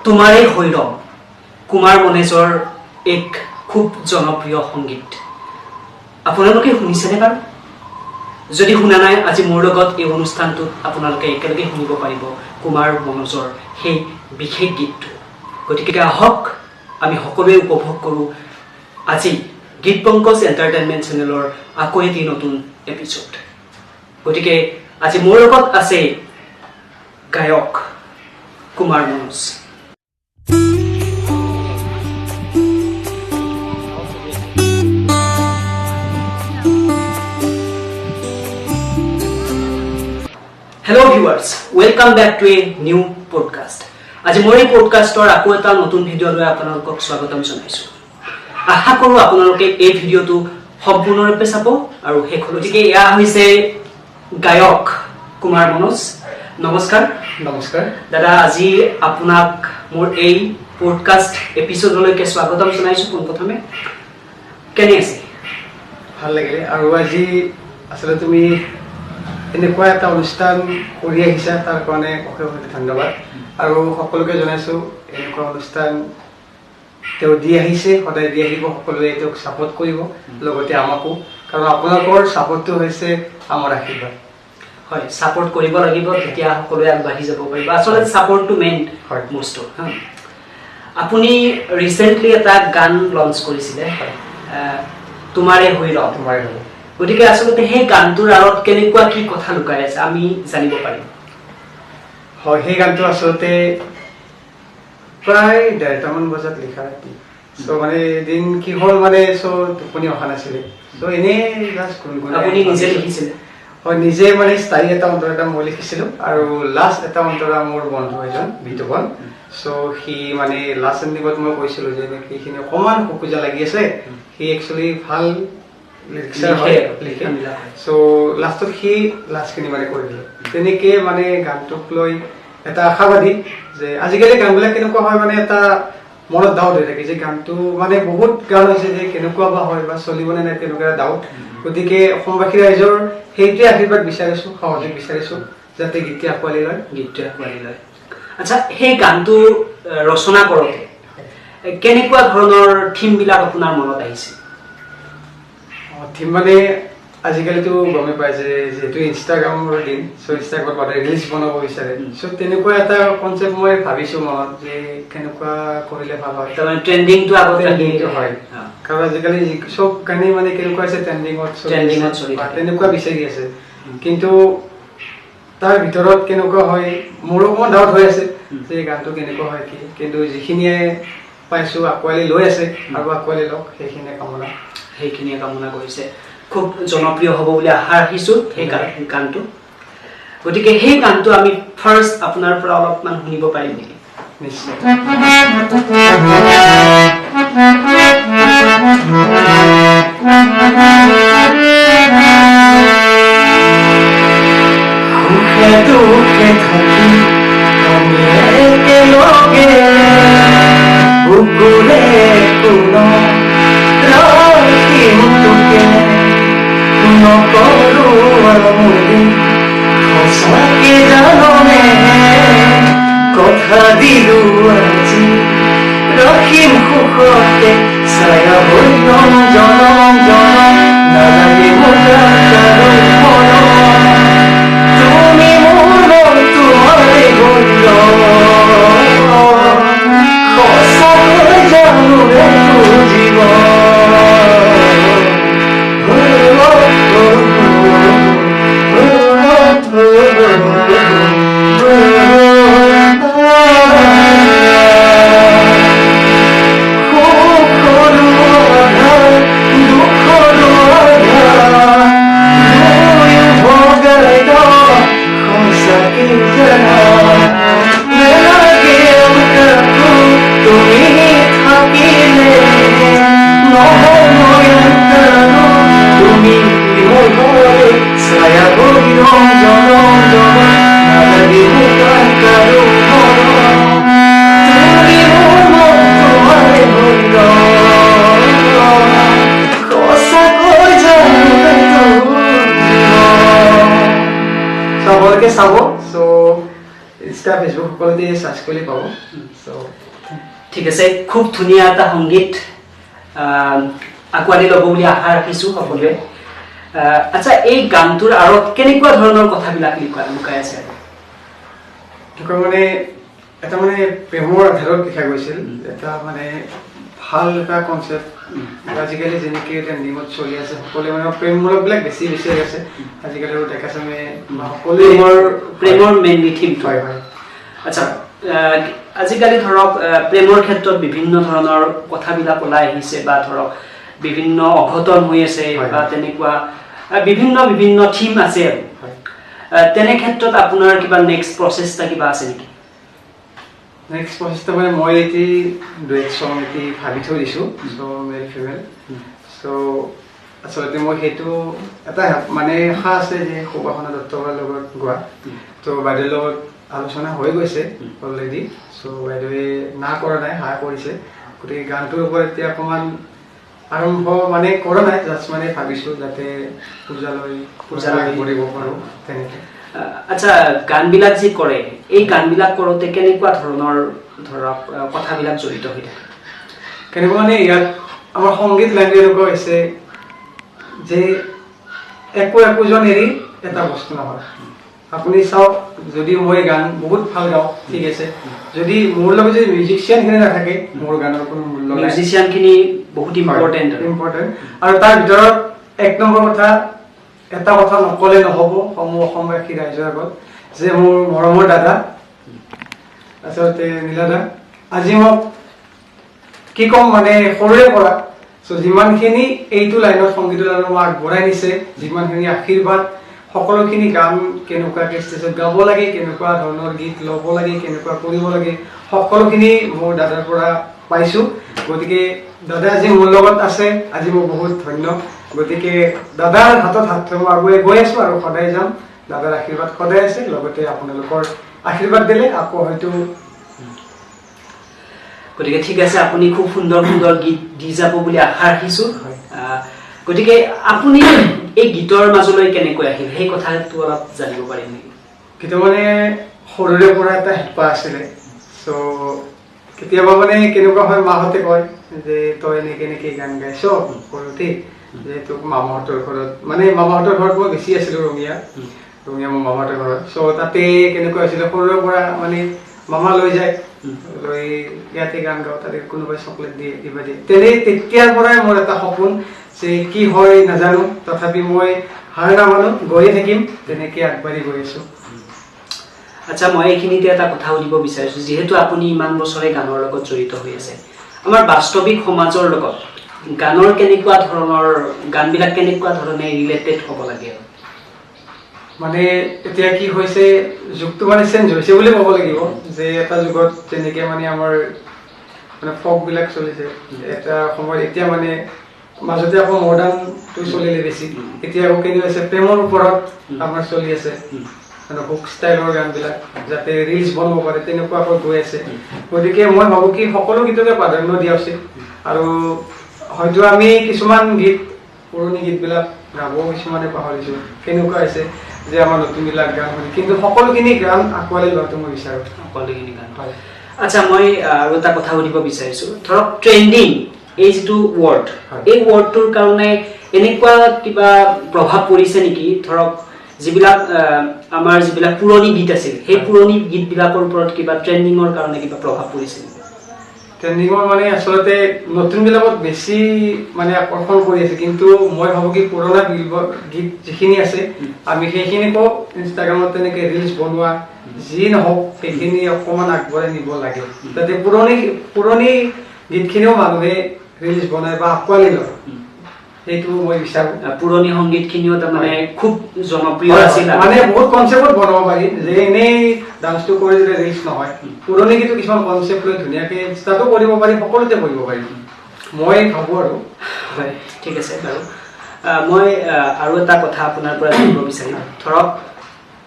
তোমাৰে হৈৰম কুমাৰ মনেজৰ এক খুব জনপ্ৰিয় সংগীত আপোনালোকে শুনিছেনে বাৰু যদি শুনা নাই আজি মোৰ লগত এই অনুষ্ঠানটোত আপোনালোকে একেলগে শুনিব পাৰিব কুমাৰ মনোজৰ সেই বিশেষ গীতটো গতিকে আহক আমি সকলোৱে উপভোগ কৰোঁ আজি গীত পংকজ এণ্টাৰটেইনমেণ্ট চেনেলৰ আকৌ এটি নতুন এপিছড গতিকে আজি মোৰ লগত আছে গায়ক Kumar Manoj Hello viewers, welcome back to a new podcast. আজি মই এই পডকাষ্টৰ আকৌ এটা নতুন ভিডিঅ' লৈ আপোনালোকক স্বাগতম জনাইছোঁ আশা কৰোঁ আপোনালোকে এই ভিডিঅ'টো সম্পূৰ্ণৰূপে চাব আৰু শেষলৈকে এয়া হৈছে গায়ক কুমাৰ মনোজ নমস্কাৰ নমস্কাৰ দাদা আজি আপোনাক মোৰ এই পডকাষ্ট এপিছডলৈকে স্বাগতম জনাইছোঁ পোনপ্ৰথমে কেনে আছে ভাল লাগিলে আৰু আজি আচলতে তুমি এনেকুৱা এটা অনুষ্ঠান কৰি আহিছা তাৰ কাৰণে অশেষ ধন্যবাদ আৰু সকলোকে জনাইছোঁ এনেকুৱা অনুষ্ঠান তেওঁ দি আহিছে সদায় দি আহিব সকলোৱে তেওঁক ছাপোৰ্ট কৰিব লগতে আমাকো কাৰণ আপোনালোকৰ ছাপোৰ্টটো হৈছে আমাৰ আশীৰ্বাদ হয় ছাপোৰ্ট কৰিব লাগিব তেতিয়া সকলোৱে আগবাঢ়ি যাব পাৰিব আচলতে ছাপোৰ্টটো মেইন হয় বস্তু আপুনি ৰিচেণ্টলি এটা গান লঞ্চ কৰিছিলে তোমাৰে হৈৰম গতিকে আচলতে সেই গানটোৰ আঁৰত কেনেকুৱা কি কথা লুকাই আছে আমি জানিব পাৰিম হয় সেই গানটো আচলতে প্ৰায় ১:৩০মান বজাত লিখা ৰাতি চ' মানে এদিন কি হ'ল মানে চ' টোপনি অহা নাছিলে চ' এনেই জাষ্ট আপুনি নিজে লিখিছিলে হয় নিজে মানে স্থায়ী এটা অন্তৰা এটা মই লিখিছিলোঁ আৰু লাষ্ট এটা অন্তৰা মোৰ বন্ধু এজন বিতুপন চ' সি মানে লাষ্ট এণ্ডিঙত মই কৈছিলোঁ যে সেইখিনি অকণমান খোকোজা লাগি আছে সি একচুৱেলি ভাল লিখে চ' লাষ্টত সি লাষ্টখিনি মানে কৰি দিলে তেনেকৈ মানে গানটোক লৈ এটা আশাবাদী যে আজিকালি গানবিলাক কেনেকুৱা হয় মানে এটা মনত ডাউট হৈ থাকে যে গানটো মানে বহুত গান হৈছে যে কেনেকুৱা বা হয় বা চলিবনে নাই তেনেকুৱা এটা ডাউট গতিকে অসমবাসী ৰাইজৰ সেইটোৱে আশীৰ্বাদ বিচাৰিছোঁ সহযোগ বিচাৰিছোঁ যাতে গীতটি আঁকোৱালি লয় আচ্ছা সেই গানটো ৰচনা কৰোঁতে কেনেকুৱা ধৰণৰ থিমবিলাক আপোনাৰ মনত আহিছে থিম মানে আজিকালিতো গমেই পাই যে যিহেতু ইনষ্টাগ্ৰামৰ দিন চ' ইনষ্টাগ্ৰামত মানে ৰিলচ বনাব বিচাৰে চ' তেনেকুৱা এটা কনচেপ্ট মই ভাবিছোঁ মনত যে কেনেকুৱা কৰিলে ভাল হয় তাৰমানে ট্ৰেণ্ডিংটো আগতে হয় কাৰণ আজিকালি চব গানেই মানে কেনেকুৱা আছে ট্ৰেণ্ডিঙত চলি তেনেকুৱা বিচাৰি আছে কিন্তু তাৰ ভিতৰত কেনেকুৱা হয় মোৰো অকণমান ডাউট হৈ আছে যে গানটো কেনেকুৱা হয় কি কিন্তু যিখিনিয়ে পাইছোঁ আঁকোৱালি লৈ আছে আৰু আঁকোৱালি লওক সেইখিনিয়ে কামনা কৰিছে খুব জনপ্ৰিয় হ'ব বুলি আশা ৰাখিছোঁ সেই গানটো গতিকে সেই গানটো আমি ফাৰ্ষ্ট আপোনাৰ পৰা অলপমান শুনিব পাৰিম নেকি নিশ্চয় কথা দিলো আজি ৰখিম সুখতে ছায়া হৈৰম জনম জনম নালাগে তুমি মোৰ মন তোমাৰে সঁচাকৈ জানো চাব চ' ইনষ্টা ফেচবুক সকলোতে চাৰ্চ কৰিলে পাব চ' ঠিক আছে খুব ধুনীয়া এটা সংগীত আঁকোৱালি ল'ব বুলি আশা ৰাখিছোঁ সকলোৱে আচ্ছা এই গানটোৰ আঁৰত কেনেকুৱা ধৰণৰ কথাবিলাক লুকাই আছে মানে এটা মানে প্ৰেমৰ আধাৰত লিখা গৈছিল এটা মানে ভাল এটা কনচেপ্ট আজিকালি যেনেকৈ এতিয়া নিমত চলি আছে সকলোৱে মানে প্ৰেমমূলকবিলাক বেছি হৈ আছে আজিকালি ডেকা চামে সকলোৱে প্ৰেমৰ মেইনলি থিম হয় হয় আচ্ছা আজিকালি ধৰক প্ৰেমৰ ক্ষেত্ৰত বিভিন্ন ধৰণৰ কথাবিলাক ওলাই আহিছে বা ধৰক বিভিন্ন অঘটন হৈ আছে বা তেনেকুৱা বিভিন্ন থিম আছে তেনে ক্ষেত্ৰত আপোনাৰ কিবা নেক্সট প্ৰচেষ্টা কিবা আছে নেকি নেক্সট প্ৰচেষ্টা মানে মই এটি ডুৱেট চং এটি ভাবি থৈ দিছোঁ চ' মেল ফিমেল চ' আচলতে মই সেইটো এটা মানে আশা আছে যে সুবাসনা দত্তৰ লগত গোৱা ত' বাইদেউৰ লগত আলোচনা হৈ গৈছে অলৰেডি চ' বাইদেৱে না কৰা নাই হা কৰিছে গতিকে গানটোৰ ওপৰত এতিয়া অকণমান আৰম্ভ মানে কৰা নাই জাষ্ট মানে ভাবিছোঁ যাতে পূজালৈ কৰিব পাৰোঁ তেনেকৈ আচ্ছা গানবিলাক যি কৰে এই গানবিলাক কৰোঁতে কেনেকুৱা ধৰণৰ ধৰক কথাবিলাক জড়িত হৈ থাকে কেনেকুৱা মানে ইয়াত আমাৰ সংগীত লাইনটো এনেকুৱা হৈছে যে একোজন এৰি এটা বস্তু নহয় আপুনি চাওক যদি মই গান বহুত ভাল গাওঁ ঠিক আছে যদি মোৰ লগত যদি মিউজিচিয়ানখিনি নাথাকে মোৰ গানৰ কোনো মূল্য নাই মিউজিচিয়ানখিনি বহুত ইম্পৰ্টেণ্ট আৰু তাৰ ভিতৰত এক নম্বৰ কথা এটা কথা নকলে নহ'ব অসমবাসী ৰাইজৰ আগত যে মোৰ মৰমৰ দাদা আচলতে নীলাদা আজি মোক কি ক'ম মানে সৰুৰে পৰা চ' যিমানখিনি এইটো লাইনত সংগীতৰ লাইনত মোক আগবঢ়াই নিছে যিমানখিনি আশীৰ্বাদ সকলোখিনি গান কেনেকুৱাকৈ ষ্টেজত গাব লাগে কেনেকুৱা ধৰণৰ গীত ল'ব লাগে কেনেকুৱা কৰিব লাগে সকলোখিনি মোৰ দাদাৰ পৰা পাইছোঁ গতিকে দাদা আজি মোৰ লগত আছে আজি মই বহুত ধন্য গতিকে দাদাৰ হাতত হাত মই আগুৱাই গৈ আছোঁ আৰু সদায় যাম দাদাৰ আশীৰ্বাদ সদায় আছে লগতে আপোনালোকৰ আশীৰ্বাদ দিলে আকৌ হয়তো গতিকে ঠিক আছে আপুনি খুব সুন্দৰ গীত দি যাব বুলি আশা ৰাখিছোঁ গতিকে আপুনি এই গীতৰ মাজলৈ কেনেকৈ আহিল সেই কথাটো অলপ জানিব পাৰিম নেকি কিন্তু মানে সৰুৰে পৰা এটা হেঁপাহ আছিলে চ' কেতিয়াবা মানে কেনেকুৱা হয় মাহঁতে কয় যে তই এনেকৈ গান গাইছ সৰুতে যিহেতু মামাহঁতৰ ঘৰত মানে মামাহঁতৰ ঘৰত মই বেছি আছিলোঁ ৰঙিয়া মোৰ মামাহঁতৰ ঘৰত চ' তাতে কেনেকুৱা হৈছিলে সৰুৰে পৰা মানে মামা লৈ যায় লৈ ইয়াতে গান গাওঁ তাতে কোনোবাই চকলেট দিয়ে কিবা দিয়ে তেতিয়াৰ পৰাই মোৰ এটা সপোন যে কি হয় নাজানো তথাপি মই হাৰ নামানো গৈয়ে থাকিম তেনেকৈ আগবাঢ়ি গৈ আছোঁ আচ্ছা মই এইখিনিতে এটা কথা সুধিব বিচাৰিছোঁ যিহেতু আপুনি ইমান বছৰে গানৰ লগত জড়িত হৈ আছে আমাৰ বাস্তৱিক সমাজৰ লগত গানৰ কেনেকুৱা ধৰণৰ গানবিলাক কেনেকুৱা ধৰণে ৰিলেটেড হ'ব লাগে মানে এতিয়া কি হৈছে যুগটো মানে চেঞ্জ হৈছে বুলি ক'ব লাগিব যে এটা যুগত যেনেকৈ মানে আমাৰ মানে ফকবিলাক চলিছে এটা সময়ত এতিয়া মানে মাজতে আকৌ মডাৰ্ণটো চলিলে বেছি এতিয়া আকৌ কেনে হৈছে প্ৰেমৰ ওপৰত আমাৰ চলি আছে মানে হুক ষ্টাইলৰ গানবিলাক যাতে ৰিলছ বনাব পাৰে তেনেকুৱাকৈ গৈ আছে গতিকে মই ভাবোঁ কি সকলো গীতকে প্ৰাধান্য দিয়া উচিত আৰু হয়তো আমি কিছুমান গীত পুৰণি গীতবিলাক গাবও কিছুমানে পাহৰিছোঁ কেনেকুৱা হৈছে যে আমাৰ নতুনবিলাক গান শুনি কিন্তু সকলোখিনি গান আঁকোৱালি লোৱাটো মই বিচাৰোঁ সকলোখিনি গান হয় আচ্ছা মই আৰু এটা কথা সুধিব বিচাৰিছোঁ ধৰক ট্ৰেণ্ডিং এই যিটো ৱৰ্ড এই ৱৰ্ডটোৰ কাৰণে এনেকুৱা কিবা প্ৰভাৱ পৰিছে নেকি ধৰক যিবিলাক আমাৰ যিবিলাক পুৰণি গীত আছিল সেই পুৰণি গীতবিলাকৰ ওপৰত কিবা ট্ৰেণ্ডিঙৰ কাৰণে কিবা প্ৰভাৱ পৰিছে নেকি ট্ৰেণ্ডিঙৰ মানে আচলতে নতুনবিলাকত বেছি মানে আকৰ্ষণ কৰি আছে কিন্তু মই ভাবোঁ কি পুৰণা গীত যিখিনি আছে আমি সেইখিনি কওঁ ইনষ্টাগ্ৰামত তেনেকৈ ৰিলছ বনোৱা যি নহওক সেইখিনি অকণমান আগবঢ়াই নিব লাগে যাতে পুৰণি গীতখিনিও মানুহে ৰিলছ বনাই বা আঁকোৱালি লয় সেইটো মই বিচাৰোঁ পুৰণি সংগীতখিনিও তাৰমানে খুব জনপ্ৰিয় আছিল মানে বহুত কনচেপ্টত বনাব পাৰি যে এনেই ডান্সটো কৰি দিলে ৰিলছ নহয় পুৰণি গীতো কিছুমান কনচেপ্ট লৈ ধুনীয়াকৈ ইনষ্টাটো কৰিব পাৰি সকলোতে কৰিব পাৰি মই ভাবোঁ আৰু হয় ঠিক আছে বাৰু মই আৰু এটা কথা আপোনাৰ পৰা জানিব বিচাৰিম ধৰক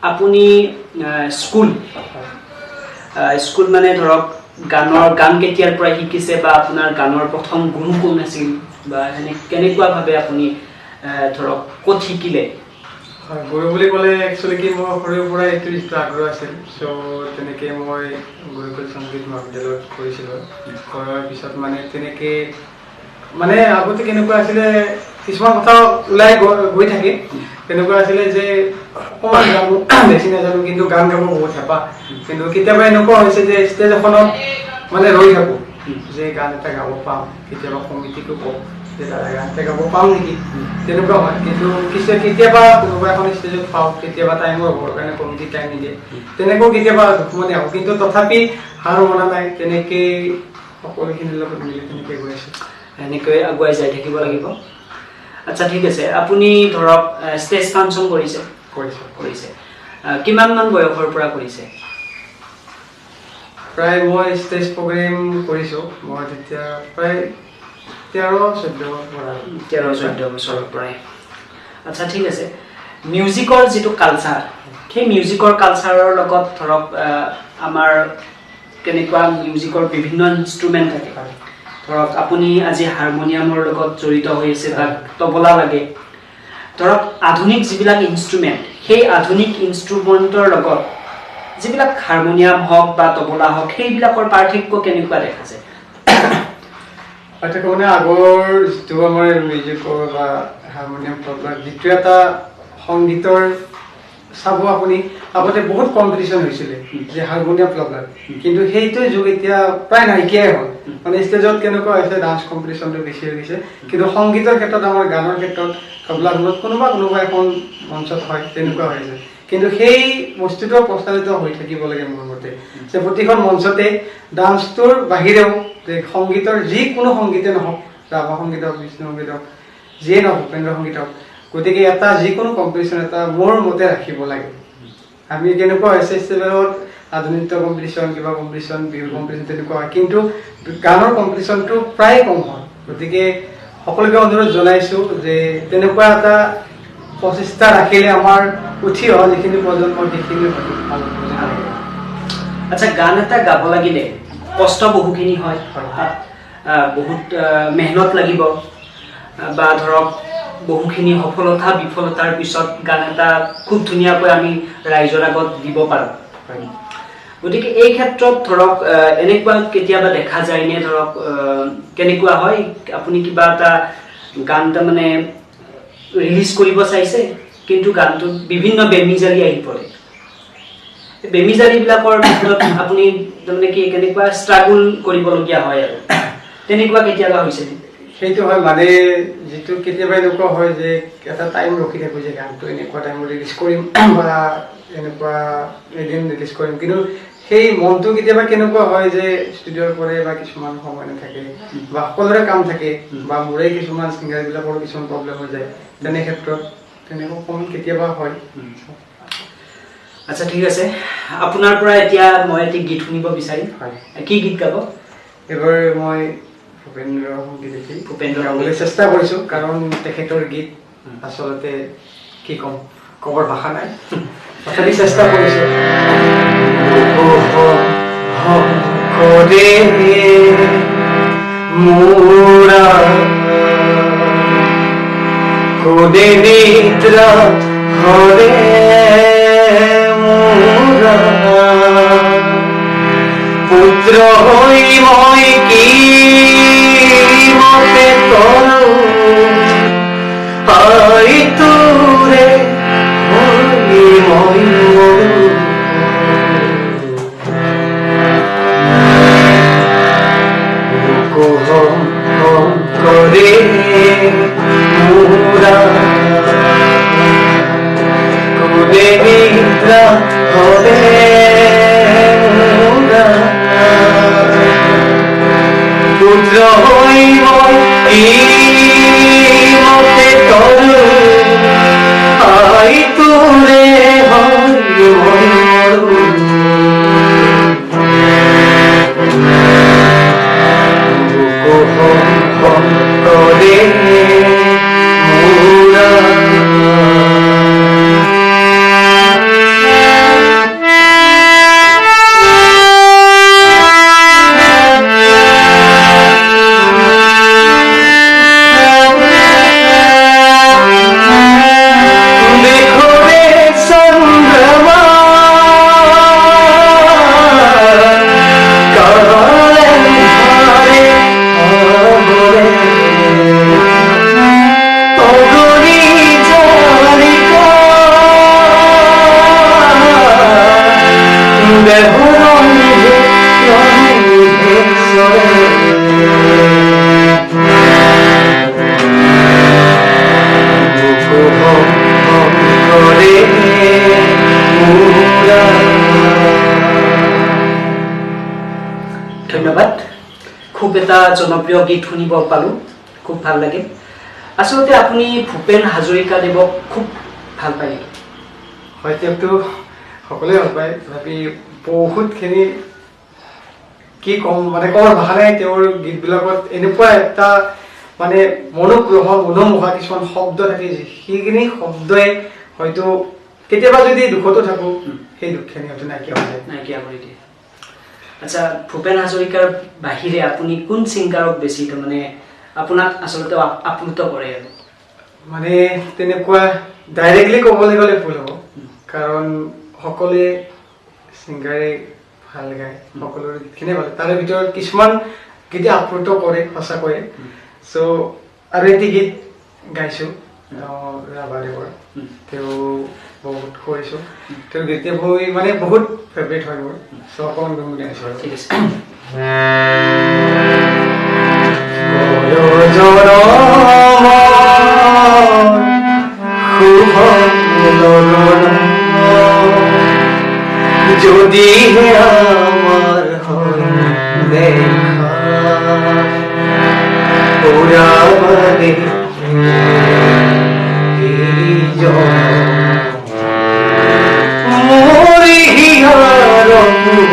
আপুনি স্কুল মানে ধৰক গান কেতিয়াৰ পৰা শিকিছে বা আপোনাৰ গানৰ প্ৰথম গুৰু কোন আছিল বা কেনেকুৱাভাৱে আপুনি ধৰক ক'ত শিকিলে হয় গুৰু বুলি ক'লে একচুৱেলি কি মোৰ সৰুৰে পৰা এইটো যিটো আগ্ৰহ আছিল চ' তেনেকৈ মই গুৰুকুল সংগীত মহাবিদ্যালয়ত কৰিছিলোঁ কৰাৰ পিছত মানে তেনেকৈ মানে আগতে কেনেকুৱা আছিলে কিছুমান কথা ওলাই গৈ থাকে তেনেকুৱা আছিলে যে অকণমান জানো বেছি নাজানো কিন্তু গান গাব বহুত হেঁপাহ কিন্তু কেতিয়াবা এনেকুৱা হৈছে যে ষ্টেজ এখনত মানে ৰৈ থাকোঁ যে গান এটা গাব পাম কেতিয়াবা কমিটিকো কওঁ যে দাদা গান এটা গাব পাম নেকি তেনেকুৱা হয় কিন্তু কেতিয়াবা কোনোবা এখন ষ্টেজত পাওঁ কেতিয়াবা টাইমৰ অভাৱৰ কাৰণে কমিটি টাইম নিদিয়ে তেনেকৈও কেতিয়াবা দুখমনি আহোঁ কিন্তু তথাপি হাৰ মনা নাই তেনেকেই সকলোখিনিৰ লগত মিলি তেনেকৈ গৈ আছোঁ এনেকৈ আগুৱাই যাই থাকিব লাগিব আচ্ছা ঠিক আছে আপুনি ধৰক ষ্টেজ ফাংচন কৰিছে কিমান মান বয়সৰ পৰা কৰিছে প্ৰায় মই ষ্টেজ প্ৰগ্ৰেম কৰিছোঁ মই তেতিয়া প্ৰায় 13-14 বছৰৰ পৰাই আচ্ছা ঠিক আছে মিউজিকৰ যিটো কালচাৰ সেই মিউজিকৰ কালচাৰৰ লগত ধৰক আমাৰ কেনেকুৱা মিউজিকৰ বিভিন্ন ইনষ্ট্ৰুমেণ্ট থাকে ধৰক আপুনি আজি হাৰমনিয়ামৰ লগত জড়িত হৈ আছে বা তবলা লাগে ধৰক আধুনিক যিবিলাক ইনষ্ট্ৰুমেণ্ট সেই আধুনিক ইনষ্ট্ৰুমেণ্টৰ লগত যিবিলাক হাৰমনিয়াম হওক বা তবলা হওক সেইবিলাকৰ পাৰ্থক্য কেনেকুৱা দেখা যায় পাৰ্থক্য মানে আগৰ যিটো আমাৰ মিউজিকৰ বা হাৰমনিয়াম তবলা যিটো এটা সংগীতৰ চাব আপুনি আগতে বহুত কম্পিটিশ্যন হৈছিলে যে হাৰমনিয়াম তবলাৰ কিন্তু সেইটো যুগ এতিয়া প্ৰায় নাইকিয়াই হ'ল মানে ষ্টেজত কেনেকুৱা হৈছে ডান্স কম্পিটিশ্যনটো বেছি হৈ গৈছে কিন্তু সংগীতৰ ক্ষেত্ৰত আমাৰ গানৰ ক্ষেত্ৰত তবলাখনত কোনোবা এখন মঞ্চত হয় তেনেকুৱা হৈছে কিন্তু সেই বস্তুটো প্ৰস্তাৱিত হৈ থাকিব লাগে মোৰ মতে যে প্ৰতিখন মঞ্চতে ডান্সটোৰ বাহিৰেও যে সংগীতৰ যিকোনো সংগীতে নহওক ৰাভা সংগীত হওক বিষ্ণু সংগীত হওক যিয়ে নহওক ভূপেন্দ্ৰ সংগীত হওক গতিকে এটা যিকোনো কম্পিটিশ্যন এটা মোৰ মতে ৰাখিব লাগে আমি কেনেকুৱা হৈছে ষ্টেজত আধুনিক কম্পিটিশ্যন কিবা কম্পিটিশ্যন বিহু কম্পিটিশ্যন তেনেকুৱা হয় কিন্তু গানৰ কম্পিটিশ্যনটো প্ৰায় কম হয় গতিকে সকলোকে অনুৰোধ জনাইছোঁ যে তেনেকুৱা এটা প্ৰচেষ্টা ৰাখিলে আমাৰ উঠি অহা যিখিনি প্ৰজন্ম সেইখিনি ভাল আচ্ছা গান এটা গাব লাগিলে কষ্ট বহুখিনি হয় তাত বহুত মেহনত লাগিব বা ধৰক বহুখিনি সফলতা বিফলতাৰ পিছত গান এটা খুব ধুনীয়াকৈ আমি ৰাইজৰ আগত দিব পাৰোঁ গতিকে এই ক্ষেত্ৰত ধৰক এনেকুৱা কেতিয়াবা দেখা যায়নে ধৰক কেনেকুৱা হয় আপুনি কিবা এটা গান এটা মানে ৰিলিজ কৰিব চাইছে কিন্তু গানটোত বিভিন্ন বেমিজালি আহি পৰে বেমিজালিবিলাকৰ ক্ষেত্ৰত আপুনি তাৰমানে কি কেনেকুৱা ষ্ট্ৰাগল কৰিবলগীয়া হয় আৰু তেনেকুৱা কেতিয়াবা হৈছে সেইটো হয় মানে যিটো কেতিয়াবা এনেকুৱা হয় যে এটা টাইম ৰখি থাকোঁ যে গানটো এনেকুৱা টাইমত ৰিলিজ কৰিম বা এনেকুৱা এদিন ৰিলিজ কৰিম কিন্তু সেই মনটো কেতিয়াবা কেনেকুৱা হয় যে ষ্টুডিঅ'ৰ পৰে বা কিছুমান সময় নাথাকে বা সকলোৰে কাম থাকে বা মোৰে কিছুমান ছিংগাৰবিলাকৰ কিছুমান প্ৰব্লেম হৈ যায় তেনে ক্ষেত্ৰত তেনেকুৱা অকণমান কেতিয়াবা হয় আচ্ছা ঠিক আছে আপোনাৰ পৰা এতিয়া মই এটি গীত শুনিব বিচাৰিম কি গীত গাব এইবাৰ মই ভূপেন্দ্ৰ সংগীত গাবলৈ চেষ্টা কৰিছোঁ কাৰণ তেখেতৰ গীত আচলতে কি ক'ম ক'বৰ ভাষা নাই তথাপি চেষ্টা কৰিছোঁ কোদে নিদ্রা ঘরে পুত্র হই মই কি মতে করু আই তোরে হই মই করে মুরা কোদে নিদ্রা ঘরে পুত্র হই মই কি মতে করু আই তোরে হই মই করে মুরা ধন্যবাদ খুব এটা জনপ্ৰিয় গীত শুনিব পালোঁ খুব ভাল লাগিল আচলতে আপুনি ভূপেন হাজৰিকাদেৱক খুব ভাল পায় নেকি হয় তেওঁতো সকলোৱে ভাল পায় তথাপি বহুতখিনি কি ক'ম মানে ক'ৰ ভাষা নাই তেওঁৰ গীতবিলাকত এনেকুৱা এটা মানে মনোমোহা কিছুমান শব্দ থাকে সেইখিনি শব্দই হয়তো কেতিয়াবা যদি দুখতো থাকোঁ সেই দুখখিনি হয়তো নাইকিয়া কৰি দিয়ে আচ্ছা ভূপেন হাজৰিকাৰ বাহিৰে আপুনি কোন ছিংগাৰক বেছি মানে আপোনাক আচলতে আপ্লুত কৰে আৰু মানে তেনেকুৱা ডাইৰেক্টলি ক'বলৈ গ'লে ভুল হ'ব কাৰণ সকলোৱে ছিংগাৰে ভাল গায় সকলোৰে গীতখিনিয়ে ভাল তাৰে ভিতৰত কিছুমান গীতে আপ্লুত কৰে সঁচাকৈয়ে চ' আৰু এটি গীত গাইছোঁ ৰাভাদেৱৰ তেওঁ বহুত কৰিছোঁ তেওঁৰ গীতে মই মানে বহুত ফেভৰেট হয় মোৰ চ' অকণমান গুণগুণাই আছোঁ ঠিক আছে যদি আমার দেখা ওরাবারে মরি হিয়ার যদি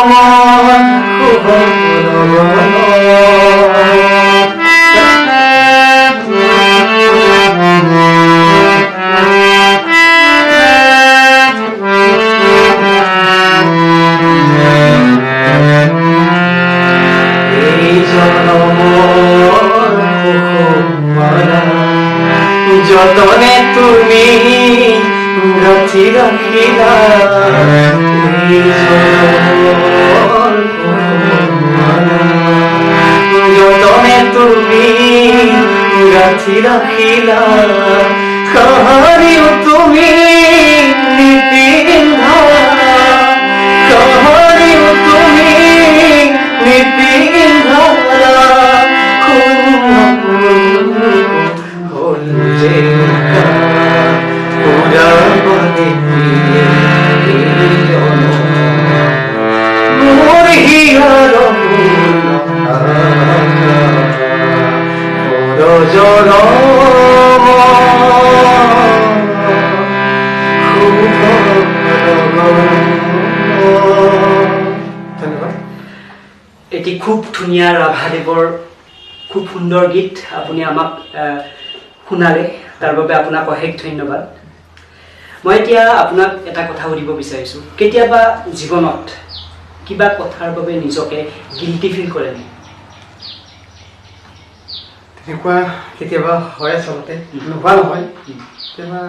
আমার যতনে তুমি গাছি রাখিলা যতনে তুমি গাছি রাখিলা কাহারিও তুমি নিপিন্ধা কাহারিও তুমি নিপিন্ধা এটি খুব ধুনীয়া ৰাভাদেৱৰ খুব সুন্দৰ গীত আপুনি আমাক শুনালে তাৰ বাবে আপোনাক অশেষ ধন্যবাদ মই এতিয়া আপোনাক এটা কথা সুধিব বিচাৰিছোঁ কেতিয়াবা জীৱনত কিবা কথাৰ বাবে নিজকে গিল্টি ফিল কৰে নেকি তেনেকুৱা কেতিয়াবা হয় আচলতে নোহোৱা নহয় কেতিয়াবা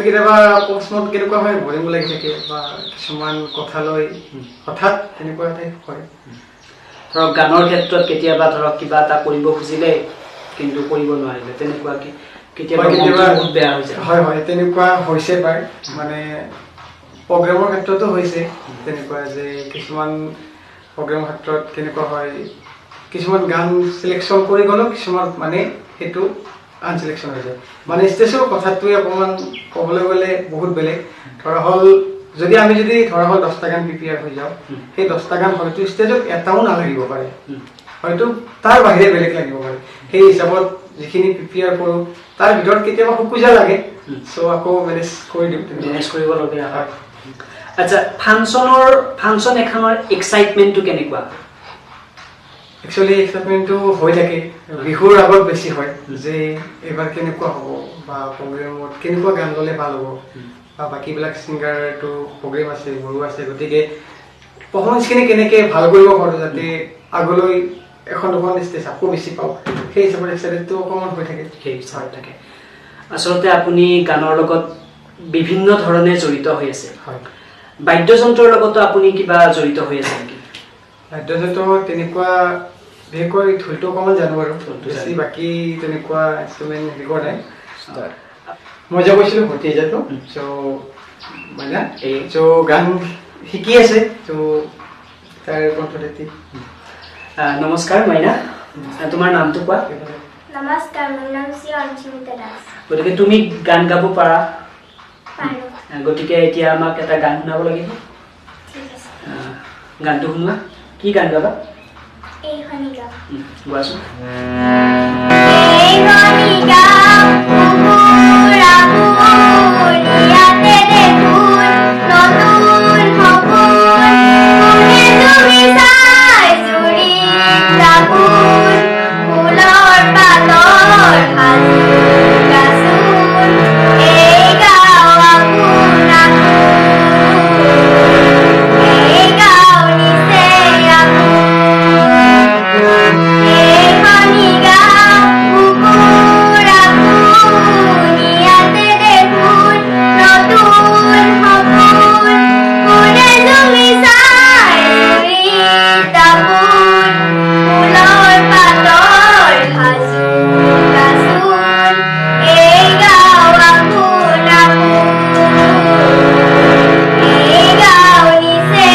কেতিয়াবা অকস্মাত কেনেকুৱা হয় বৰিং লাগি থাকে বা কিছুমান কথা লৈ হঠাৎ তেনেকুৱা এটাই হয় ধৰক গানৰ ক্ষেত্ৰত কেতিয়াবা ধৰক কিবা এটা কৰিব খুজিলে কিন্তু কৰিব নোৱাৰিলে তেনেকুৱা কেতিয়াবা বহুত বেয়া হৈ যায় হয় হয় তেনেকুৱা হৈছে পায় মানে প্ৰগ্ৰেমৰ ক্ষেত্ৰতো হৈছে তেনেকুৱা যে কিছুমান প্ৰগ্ৰেমৰ ক্ষেত্ৰত কেনেকুৱা হয় কিছুমান গান চিলেকশ্যন কৰি গ'লেও কিছুমান মানে সেইটো আনচিলেকশ্যন হৈ যায় মানে ষ্টেজৰ কথাটোৱে অকণমান ক'বলৈ গ'লে বহুত বেলেগ ধৰা হ'ল যদি আমি ধৰা হ'ল 10টা গান প্ৰিপেয়াৰ হৈ যাওঁ সেই 10টা গান হয়তো ষ্টেজত এটাও নালাগিব পাৰে হয়তো তাৰ বাহিৰে বেলেগ লাগিব পাৰে সেই হিচাপত যিখিনি প্ৰিপেয়াৰ কৰোঁ তাৰ ভিতৰত কেতিয়াবা খোকোজা লাগে চ' আকৌ মেনেজ কৰি দিওঁ মেনেজ কৰিবলগীয়া হয় আচ্ছা ফাংচন এখনৰ এক্সাইটমেণ্টটো কেনেকুৱা একচুৱেলি এক্সাইটমেণ্টটো হৈ থাকে বিহুৰ আগত বেছি হয় যে এইবাৰ কেনেকুৱা হ'ব বা প্ৰগ্ৰেমত কেনেকুৱা গান ল'লে ভাল হ'ব বা বাকীবিলাক ছিংগাৰটো প্ৰগ্ৰেম আছে গুৰু আছে গতিকে পাৰফৰ্মেঞ্চখিনি কেনেকৈ ভাল কৰিব পাৰোঁ যাতে আগলৈ এখন দুখন ষ্টেজ আকৌ বেছি পাওঁ সেই হিচাপত এক্সাইটেডটো অকণমান হৈ থাকে সেই হিচাপত থাকে আচলতে আপুনি গানৰ লগত বিভিন্ন ধৰণে জড়িত হৈ আছে হয় বাদ্যযন্ত্ৰৰ লগতো আপুনি কিবা জড়িত হৈ আছে নেকি বাদ্যযন্ত্ৰ তেনেকুৱা বিশেষকৈ ঢোলটো অকণমান জানো বাৰু ঢোলটো বেছি জানো। বাকী তেনেকুৱা ইনষ্ট্ৰুমেণ্ট হেৰি কৰা নাই মই যে কৈছিলোঁ ভতিজাটো চ' মানে চ' গান শিকি আছে চ' তাৰ কণ্ঠতে নমস্কাৰ মাইনা তোমাৰ নামটো কোৱা নমস্কাৰ মোৰ নাম শ্ৰী অঞ্চিমিতা দাস গতিকে তুমি গান গাব পাৰা পাৰো গতিকে এতিয়া আমাক এটা গান শুনাব লাগিব ঠিক আছে গানটো শুনোৱা কি গান গাবা এইখনি গাওঁ গোৱাচোন এইখনি গাওঁ কুকুৰা কুকুৰিয়াতে দেখোন নতুন সপোন কোনে তুমি চাই জুৰি ৰাখোন ফুলৰ পাতৰ সাজু গাচোন এই গাঁও আপোন এই গাঁও নিচে আপোন এইখনি গাঁও কুকুৰা কুকুৰিয়াতে দেখোন নতুন সপোন কোনে তুমি চাই জুৰি তাপোন ফুলৰ পাতৰ সাজু গাচোন এই গাঁও আপোন এই গাঁও নিচে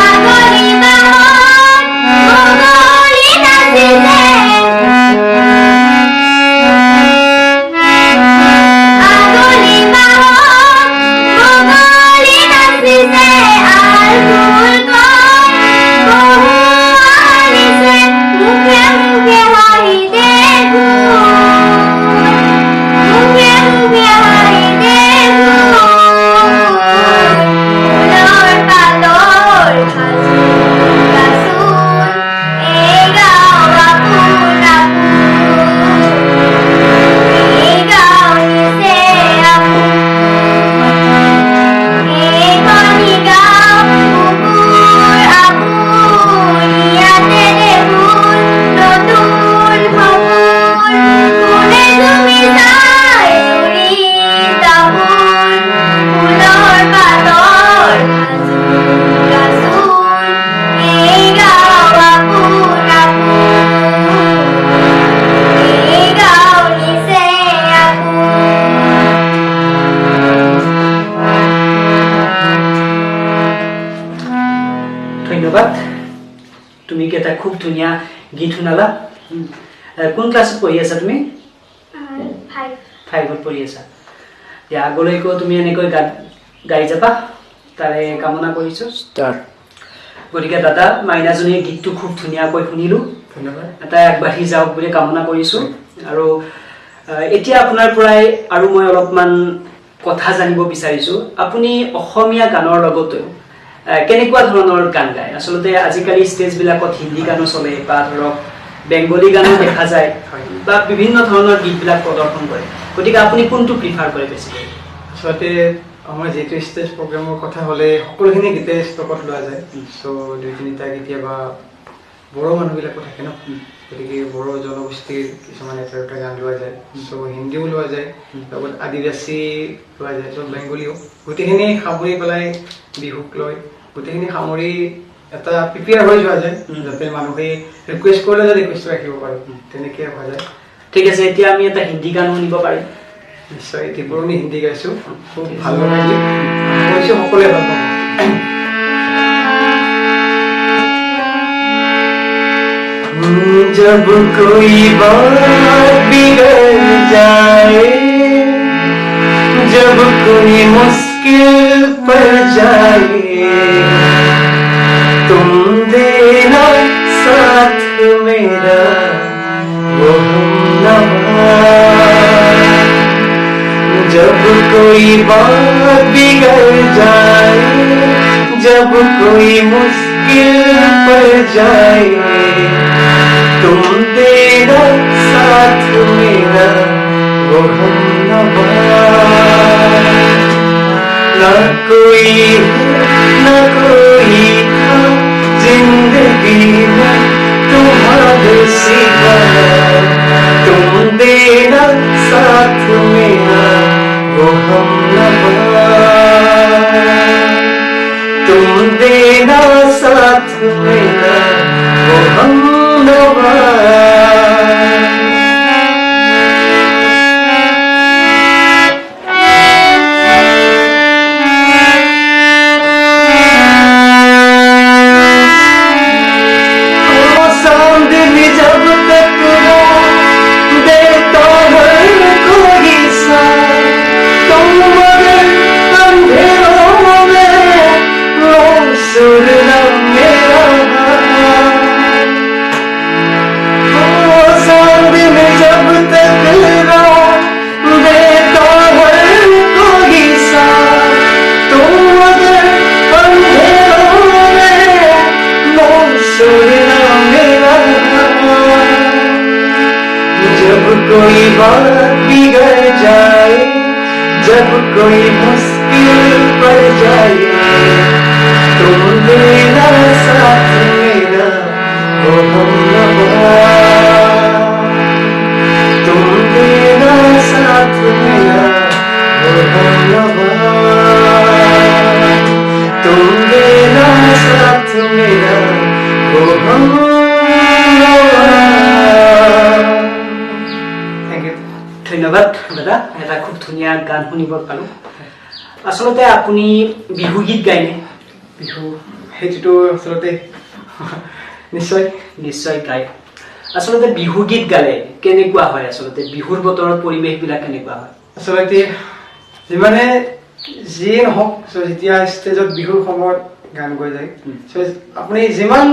আগলি বাহন বগলী নাচিছে আগলি বাহন বগলী নাচিছে আল ফুল গছ বহু আনিছে মুখে মুখে হাঁহি দেখোন মুখে মুখে হাঁহি দেখোন ফুলৰ পাতৰ সাজু গাচোন এই গাঁও আপোন এই গাঁও নিচে আপোন এইখনি গাঁও কুকুৰ আপুনিয়াতে দেখোন নতুন সপোন কোনে তুমি চাই জুৰি তাপোন ফুলৰ পাতৰ সাজু গাচোন এই গাঁও আপোন এই গাঁও নিচে ধন্যবাদ তুমি কি এটা খুব ধুনীয়া গীত শুনালা কোন ক্লাছত পঢ়ি আছা তুমি আপোন 5ত পঢ়ি আছা এতিয়া আগলৈকো তুমি এনেকৈ গাই যাবা তাৰে কামনা কৰিছোঁ গতিকে দাদা মাইনাজনীৰ গীতটো খুব ধুনীয়াকৈ শুনিলোঁ ধন্যবাদ তাই আগবাঢ়ি যাওক বুলি কামনা কৰিছোঁ আৰু এতিয়া আপোনাৰ পৰাই আৰু মই অলপমান কথা জানিব বিচাৰিছোঁ আপুনি অসমীয়া গানৰ লগতেও কেনেকুৱা ধৰণৰ গান গায় আচলতে আজিকালি ষ্টেজবিলাকত হিন্দী গানো চলে বা ধৰক বেংগলী গানো দেখা যায় বা বিভিন্ন ধৰণৰ গীতবিলাক প্ৰদৰ্শন কৰে গতিকে আপুনি কোনটো প্ৰিফাৰ কৰে বেছিকৈ আচলতে আমাৰ যিটো ষ্টেজ প্ৰগ্ৰেমৰ কথা হ'লে সকলোখিনি গীতে ষ্টকত লোৱা যায় চ' দুই তিনিটা কেতিয়াবা বড়ো মানুহবিলাকো থাকে ন গতিকে বড়ো জনগোষ্ঠীৰ কিছুমান এটা দুটা গান লোৱা যায় চ' হিন্দীও লোৱা যায় লগত আদিবাসী লোৱা যায় চ' বেংগলীও গোটেইখিনি সামৰি পেলাই বিহুক লৈ গোটেইখিনি সামৰি এটা প্ৰিপেয়াৰ হৈ যোৱা যায় যাতে মানুহে ৰিকুৱেষ্ট কৰিলে যাতে ৰিকুৱেষ্ট ৰাখিব পাৰে তেনেকৈ হোৱা যায় ঠিক আছে এতিয়া আমি এটা হিন্দী গান শুনিব পাৰিম নিশ্চয় এটি পুৰণি হিন্দী গাইছোঁ খুব ভাল লগা গীত কৈছোঁ সকলোৱে ভাল পাব जब कोई बात बिगड़ जाए जब कोई मुश्किल पड़ जाए तुम देना साथ मेरा वो हमनवा जब कोई बात बिगड़ जाए जब कोई मुश्किल पड़ जाए तुम देना साथ मेरा वो हमनवा ना कोई ना कोई था जिंदगी में तुम्हारे सिवा तुम देना साथ मेरा वो हमनवा तुम देना साथ मेरा वो हमनवा कोई बात बिगड़ जाए जब कोई मुश्किल पड़ जाए तुम देना साथ मेरा वो हमनवा तुम देना साथ मेरा वो हमनवा तुम देना साथ मेरा वो हमनवा। ধন্যবাদ দাদা, এটা খুব ধুনীয়া গান শুনিব পালোঁ। আচলতে আপুনি বিহু গীত গায়নে? বিহু সেইটোতো আচলতে নিশ্চয় নিশ্চয় গায়। আচলতে বিহু গীত গালে কেনেকুৱা হয়? আচলতে বিহুৰ বতৰৰ পৰিৱেশবিলাক কেনেকুৱা হয়? আচলতে যিমানে যিয়ে নহওক যেতিয়া ষ্টেজত বিহুৰ সময়ত গান গাই যায় আপুনি যিমান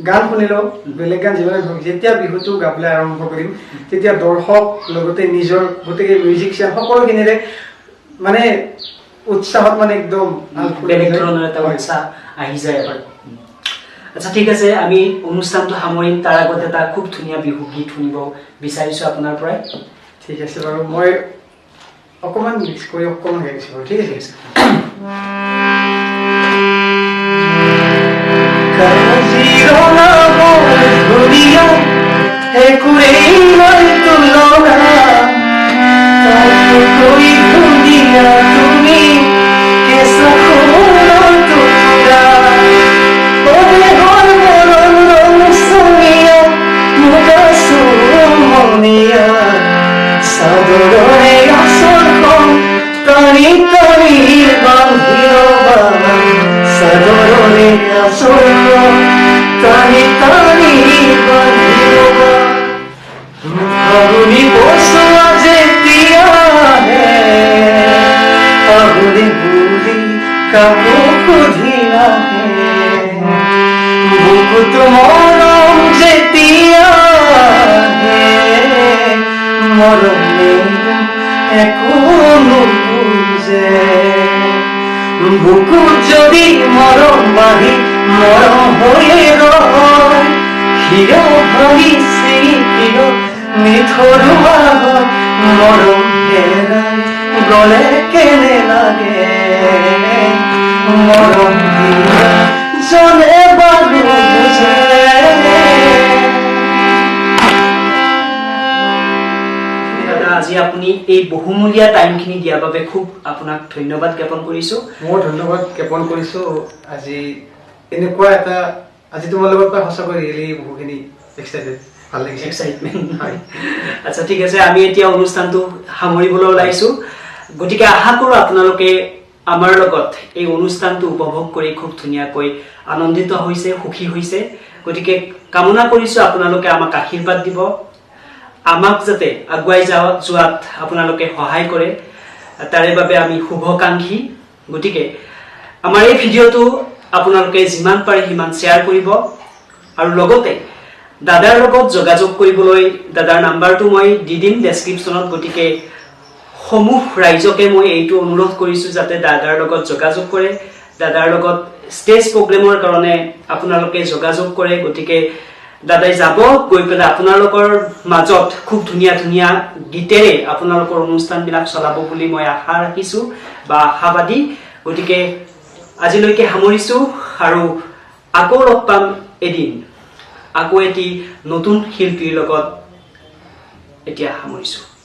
গান শুনিলেও বেলেগ গান যিমানে হওক যেতিয়া বিহুটো গাবলৈ আৰম্ভ কৰিম তেতিয়া দৰ্শক লগতে নিজৰ গোটেই মিউজিচিয়ান সকলোখিনিৰে মানে উৎসাহত মানে একদম বেলেগ ধৰণৰ এটা উৎসাহ আহি যায় আৰু। আচ্ছা ঠিক আছে, আমি অনুষ্ঠানটো সামৰিম। তাৰ আগতে এটা খুব ধুনীয়া বিহু গীত শুনিব বিচাৰিছোঁ আপোনাৰ পৰাই। ঠিক আছে বাৰু, মই অকণমান মিক্স কৰি অকণমান গাইছোঁ বাৰু। ঠিক আছে। কাজিৰঙা ঘূৰিয়া একুৰেই তুলনা তাতকৈ ধুনীয়া তুমি কেঁচা সোণৰ টুকুৰা অদেহৰ মৰম ৰংচঙীয়া মুগা চুমনীয়া চাদৰৰে আঁচলখন টানি টানি বান্ধি ৰবা চাদৰৰে আঁচলখন টানি টানি বান্ধি ৰবা ফাগুনি বসোৱা যেতিয়া আহে পাহৰি বুলি কাকো সুধি নাহে বুকুত মৰম যেতিয়া আহে মৰমে একো নুবুজে বুকুত যদি মৰম বাঢ়ি মৰম হৈয়ে ৰয় হিৰ ভাঙিছে কিয় মিঠৰুৱা হয় মৰম হেৰাই গলে কেনে লাগে মৰম দিয়া জনে বাৰু বুজে। দাদা, আজি আপুনি এই বহুমূলীয়া টাইমখিনি দিয়াৰ বাবে খুব আপোনাক ধন্যবাদ জ্ঞাপন কৰিছোঁ। মই ধন্যবাদ জ্ঞাপন কৰিছোঁ। আজি এনেকুৱা এটা আজি তোমাৰ লগত পাই সঁচাকৈ ৰিয়েলি বহুখিনি এক্সাইটেড, ভাল লাগিছে। এক্সাইটমেণ্ট হয়। আচ্ছা ঠিক আছে, আমি এতিয়া অনুষ্ঠানটো সামৰিবলৈ ওলাইছোঁ। গতিকে আশা কৰোঁ আপোনালোকে আমাৰ লগত এই অনুষ্ঠানটো উপভোগ কৰি খুব ধুনীয়াকৈ আনন্দিত হৈছে, সুখী হৈছে। গতিকে কামনা কৰিছোঁ আপোনালোকে আমাক আশীৰ্বাদ দিব, আমাক যাতে আগুৱাই যোৱাত আপোনালোকে সহায় কৰে, তাৰে বাবে আমি শুভকাংক্ষী। গতিকে আমাৰ এই ভিডিঅ'টো আপোনালোকে যিমান পাৰে সিমান শ্বেয়াৰ কৰিব আৰু লগতে দাদাৰ লগত যোগাযোগ কৰিবলৈ দাদাৰ নাম্বাৰটো মই দি দিম ডেছক্ৰিপশ্যনত। গতিকে সমূহ ৰাইজকে মই এইটো অনুৰোধ কৰিছোঁ যাতে দাদাৰ লগত যোগাযোগ কৰে, দাদাৰ লগত ষ্টেজ প্ৰগ্ৰেমৰ কাৰণে আপোনালোকে যোগাযোগ কৰে। গতিকে দাদাই যাব, গৈ পেলাই আপোনালোকৰ মাজত খুব ধুনীয়া ধুনীয়া গীতেৰে আপোনালোকৰ অনুষ্ঠানবিলাক চলাব বুলি মই আশা ৰাখিছোঁ বা আশাবাদী। গতিকে আজিলৈকে সামৰিছোঁ আৰু আকৌ লগ পাম এদিন আকৌ এটি নতুন শিল্পীৰ লগত এতিয়া সামৰিছোঁ